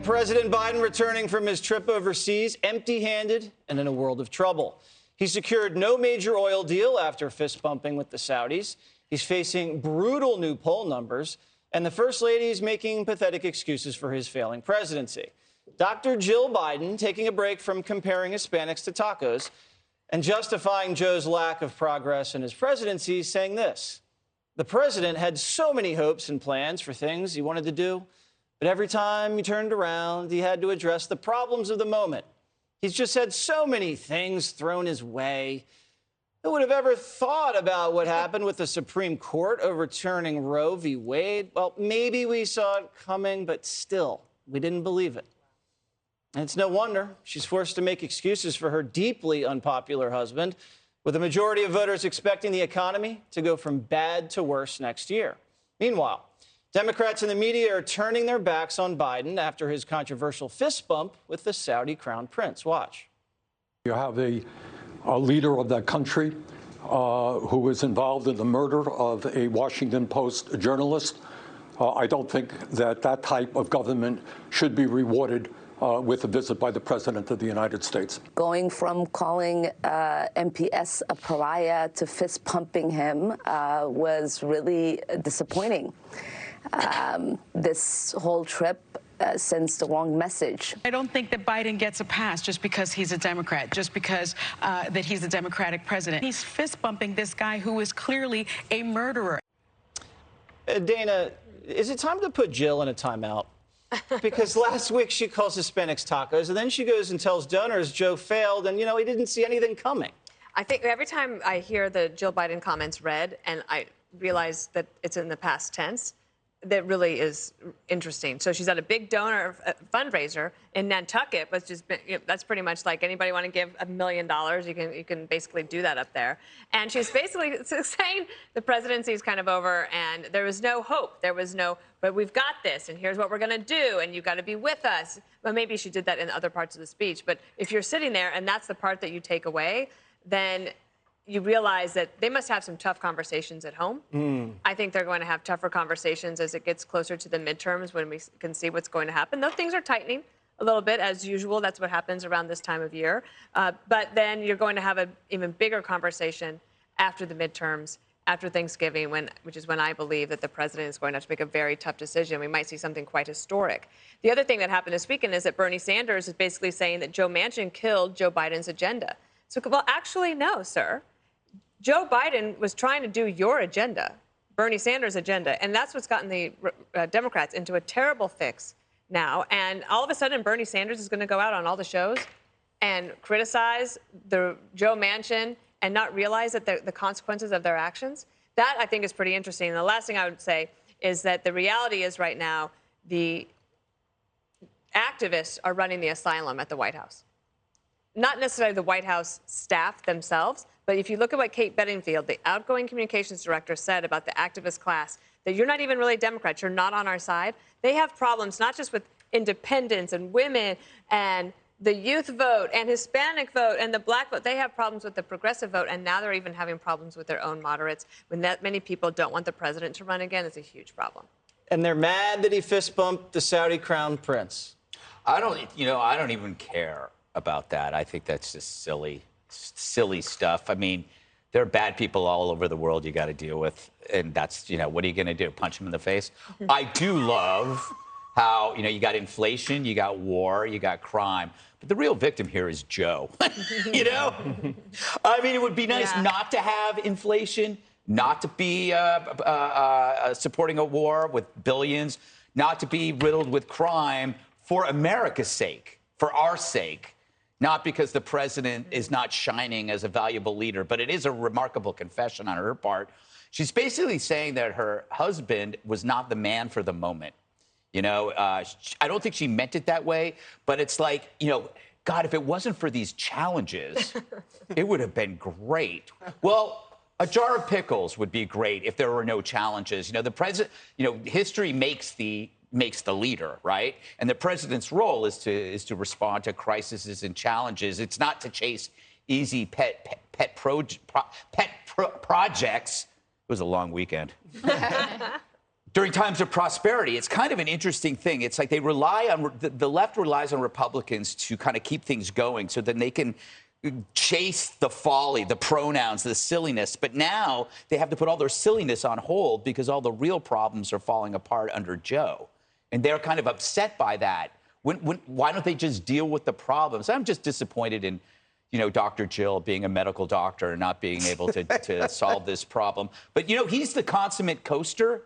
President Biden returning from his trip overseas empty-handed and in a world of trouble. He secured no major oil deal after fist-bumping with the Saudis. He's facing brutal new poll numbers, and the First Lady is making pathetic excuses for his failing presidency. Dr. Jill Biden taking a break from comparing Hispanics to tacos and justifying Joe's lack of progress in his presidency, saying this: the president had so many hopes and plans for things he wanted to do, but every time he turned around, he had to address the problems of the moment. He's just had so many things thrown his way. Who would have ever thought about what happened with the Supreme Court overturning Roe v. Wade? Well, maybe we saw it coming, but still, we didn't believe it. And it's no wonder she's forced to make excuses for her deeply unpopular husband, with a majority of voters expecting the economy to go from bad to worse next year. Meanwhile, Democrats and the media are turning their backs on Biden after his controversial fist bump with the Saudi crown prince. Watch. You have a leader of that country who was involved in the murder of a Washington Post journalist. I don't think that that type of government should be rewarded with a visit by the President of the United States. Going from calling MPS a pariah to fist pumping him was really disappointing. This whole trip sends the wrong message. I don't think that Biden gets a pass just because he's a Democrat, just because that he's a Democratic president. He's fist bumping this guy who is clearly a murderer. Dana, is it time to put Jill in a timeout? Because last week she calls Hispanics tacos, and then she goes and tells donors Joe failed, and, you know, he didn't see anything coming. I think every time I hear the Jill Biden comments read, and I realize that it's in the past tense, that really is interesting. So she's at a big donor fundraiser in Nantucket, but that's pretty much like anybody want to give $1 million, you can basically do that up there. And she's basically saying the presidency is kind of over, and there was no hope. There was no, but we've got this, and here's what we're going to do, and you've got to be with us. Well, maybe she did that in other parts of the speech, but if you're sitting there and that's the part that you take away, then you realize that they must have some tough conversations at home. I think they're going to have tougher conversations as it gets closer to the midterms when we can see what's going to happen. Though things are tightening a little bit, as usual. That's what happens around this time of year. But then you're going to have an even bigger conversation after the midterms, after Thanksgiving, which is when I believe that the president is going to have to make a very tough decision. We might see something quite historic. The other thing that happened this weekend is that Bernie Sanders is basically saying that Joe Manchin killed Joe Biden's agenda. So, well, actually, no, sir. Joe Biden was trying to do your agenda, Bernie Sanders' agenda, and that's what's gotten the Democrats into a terrible fix now. And all of a sudden, Bernie Sanders is going to go out on all the shows and criticize the Joe Manchin and not realize that the consequences of their actions. That, I think, is pretty interesting. And the last thing I would say is that the reality is right now the activists are running the asylum at the White House. Not necessarily the White House staff themselves, but if you look at what Kate Bedingfield, the outgoing communications director, said about the activist class, that you're not even really Democrats, you're not on our side. They have problems not just with independents and women and the youth vote and Hispanic vote and the black vote. They have problems with the progressive vote, and now they're even having problems with their own moderates. When that many people don't want the president to run again, it's a huge problem. And they're mad that he fist bumped the Saudi crown prince. I don't even care about that. I think that's just silly stuff. I mean, there are bad people all over the world you got to deal with, and that's, what are you going to do? Punch them in the face? I do love how, you got inflation, you got war, you got crime, but the real victim here is Joe. I mean, it would be nice not to have inflation, not to be supporting a war with billions, not to be riddled with crime for America's sake, for our sake. Not because the president is not shining as a valuable leader, but it is a remarkable confession on her part. She's basically saying that her husband was not the man for the moment. I don't think she meant it that way, but it's like, God, if it wasn't for these challenges, it would have been great. Well, a jar of pickles would be great if there were no challenges. The president, history makes the leader, right? And the president's role is to respond to crises and challenges. It's not to chase easy pet projects. It was a long weekend. during times of prosperity. It's kind of an interesting thing. It's like they rely on, the left relies on Republicans to kind of keep things going so then they can chase the folly, the pronouns, the silliness. But now they have to put all their silliness on hold because all the real problems are falling apart under Joe. And they're kind of upset by that. Why don't they just deal with the problems? I'm just disappointed in, Dr. Jill being a medical doctor and not being able to solve this problem. But, he's the consummate coaster.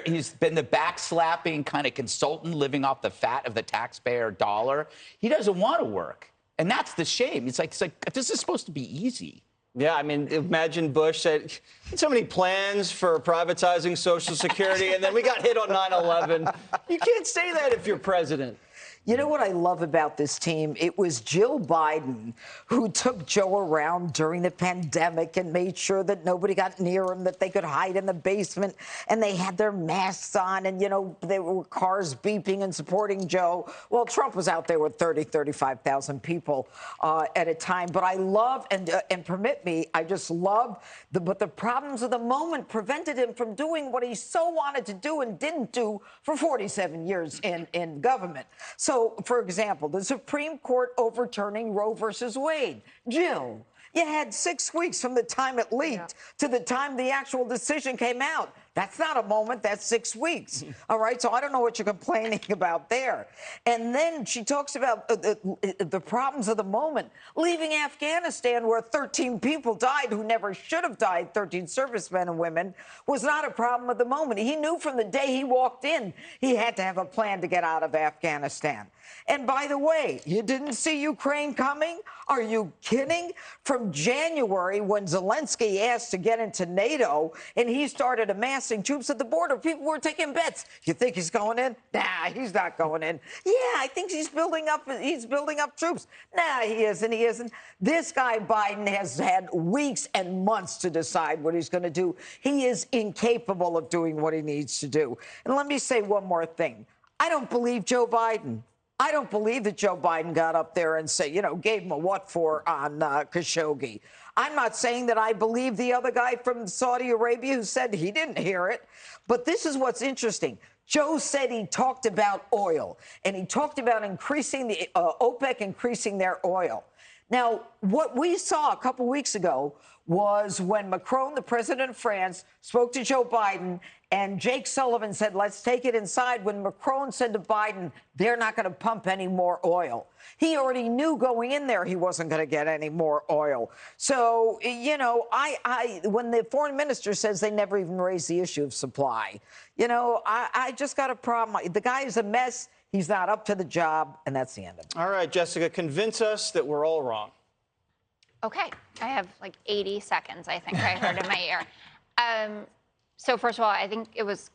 He's been the backslapping kind of consultant living off the fat of the taxpayer dollar. He doesn't want to work. And that's the shame. It's like this is supposed to be easy. Yeah, I mean, imagine Bush said, so many plans for privatizing Social Security, and then we got hit on 9/11. You can't say that if you're president. You know what I love about this team? It was Jill Biden who took Joe around during the pandemic and made sure that nobody got near him, that they could hide in the basement, and they had their masks on, and, there were cars beeping and supporting Joe. Well, Trump was out there with 35,000 people at a time. But I love, and permit me, I just love, but the problems of the moment prevented him from doing what he so wanted to do and didn't do for 47 years in government. So, for example, the Supreme Court overturning Roe versus Wade. Jill, you had 6 weeks from the time it leaked to the time the actual decision came out. That's not a moment, that's 6 weeks. All right, so I don't know what you're complaining about there. And then she talks about the problems of the moment. Leaving Afghanistan, where 13 people died who never should have died, 13 servicemen and women, was not a problem of the moment. He knew from the day he walked in, he had to have a plan to get out of Afghanistan. And by the way, you didn't see Ukraine coming? Are you kidding? From January, when Zelensky asked to get into NATO and he started amassing troops at the border, people were taking bets. You think he's going in? Nah, he's not going in. Yeah, I think he's building up troops. Nah, he isn't. This guy Biden has had weeks and months to decide what he's going to do. He is incapable of doing what he needs to do. And let me say one more thing. I don't believe Joe Biden. I don't believe that Joe Biden got up there and said, gave him a what for on Khashoggi. I'm not saying that I believe the other guy from Saudi Arabia who said he didn't hear it. But this is what's interesting. Joe said he talked about oil, and he talked about increasing the OPEC increasing their oil. Now, what we saw a couple weeks ago was when Macron, the president of France, spoke to Joe Biden, and Jake Sullivan said, let's take it inside, when Macron said to Biden, they're not going to pump any more oil. He already knew going in there he wasn't going to get any more oil. So, when the foreign minister says they never even raised the issue of supply, I just got a problem. The guy is a mess. He's not up to the job, and that's the end of it. All right, Jessica, convince us that we're all wrong. Okay, I have like 80 seconds, I think I heard in my ear. So first of all, I think it was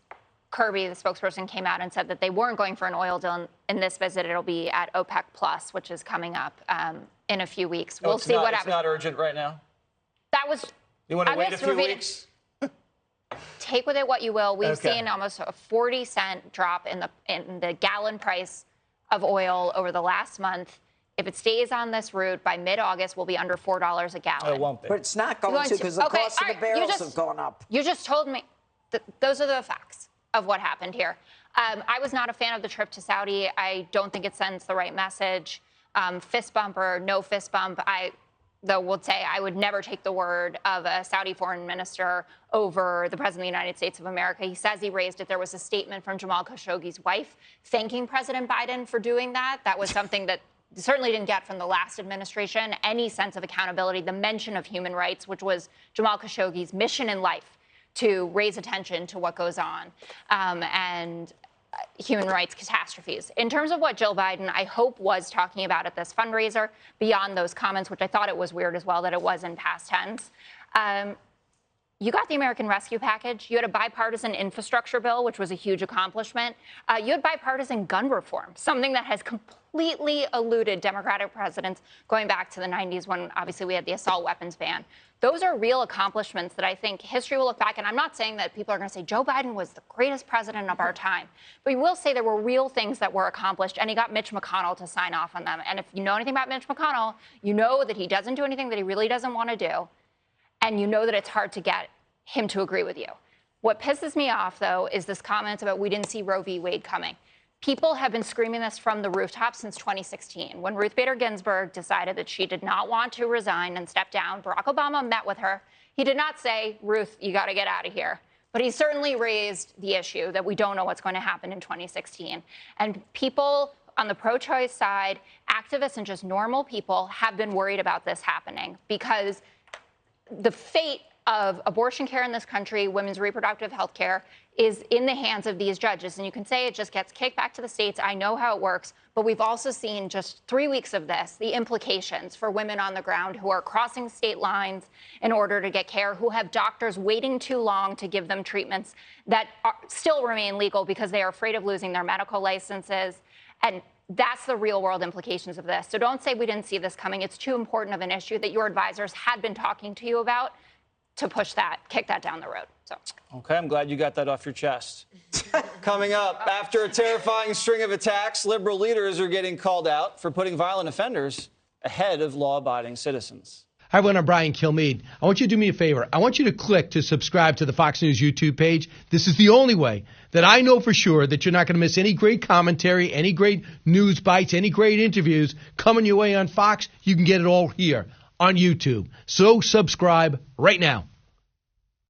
Kirby, the spokesperson, came out and said that they weren't going for an oil deal in this visit. It'll be at OPEC Plus, which is coming up in a few weeks. We'll see what happens. It's not urgent right now? That was... You want to wait a few weeks? Take with it what you will. We've seen almost a 40-cent drop in the gallon price of oil over the last month. If it stays on this route, by mid-August, we'll be under $4 a gallon. It won't be. But it's not going to because the cost of the barrels have gone up. You just told me that those are the facts of what happened here. I was not a fan of the trip to Saudi. I don't think it sends the right message. Fist bump or no fist bump, though would say I would never take the word of a Saudi foreign minister over the President of the United States of America. He says he raised it. There was a statement from Jamal Khashoggi's wife thanking President Biden for doing that. That was something that certainly didn't get from the last administration any sense of accountability, the mention of human rights, which was Jamal Khashoggi's mission in life to raise attention to what goes on and human rights catastrophes. In terms of what Jill Biden, I hope, was talking about at this fundraiser, beyond those comments, which I thought it was weird as well that it was in past tense, you got the American Rescue Package. You had a bipartisan infrastructure bill, which was a huge accomplishment. You had bipartisan gun reform, something that has completely eluded Democratic presidents going back to the 90s when, obviously, we had the assault weapons ban. Those are real accomplishments that I think history will look back, and I'm not saying that people are going to say Joe Biden was the greatest president of our time, but we will say there were real things that were accomplished, and he got Mitch McConnell to sign off on them. And if you know anything about Mitch McConnell, you know that he doesn't do anything that he really doesn't want to do. And you know that it's hard to get him to agree with you. What pisses me off, though, is this comment about we didn't see Roe v. Wade coming. People have been screaming this from the rooftops since 2016. When Ruth Bader Ginsburg decided that she did not want to resign and step down, Barack Obama met with her. He did not say, Ruth, you got to get out of here. But he certainly raised the issue that we don't know what's going to happen in 2016. And people on the pro-choice side, activists and just normal people have been worried about this happening because the fate of abortion care in this country, women's reproductive health care, is in the hands of these judges. And you can say it just gets kicked back to the states. I know how it works. But we've also seen just 3 weeks of this, the implications for women on the ground who are crossing state lines in order to get care, who have doctors waiting too long to give them treatments that still remain legal because they are afraid of losing their medical licenses. And that's the real world implications of this. So don't say we didn't see this coming. It's too important of an issue that your advisors had been talking to you about to push that, kick that down the road. So. Okay, I'm glad you got that off your chest. Coming up, after a terrifying string of attacks, liberal leaders are getting called out for putting violent offenders ahead of law-abiding citizens. Hi, everyone. I'm Brian Kilmeade. I want you to do me a favor. I want you to click to subscribe to the Fox News YouTube page. This is the only way that I know for sure that you're not going to miss any great commentary, any great news bites, any great interviews coming your way on Fox. You can get it all here on YouTube. So subscribe right now.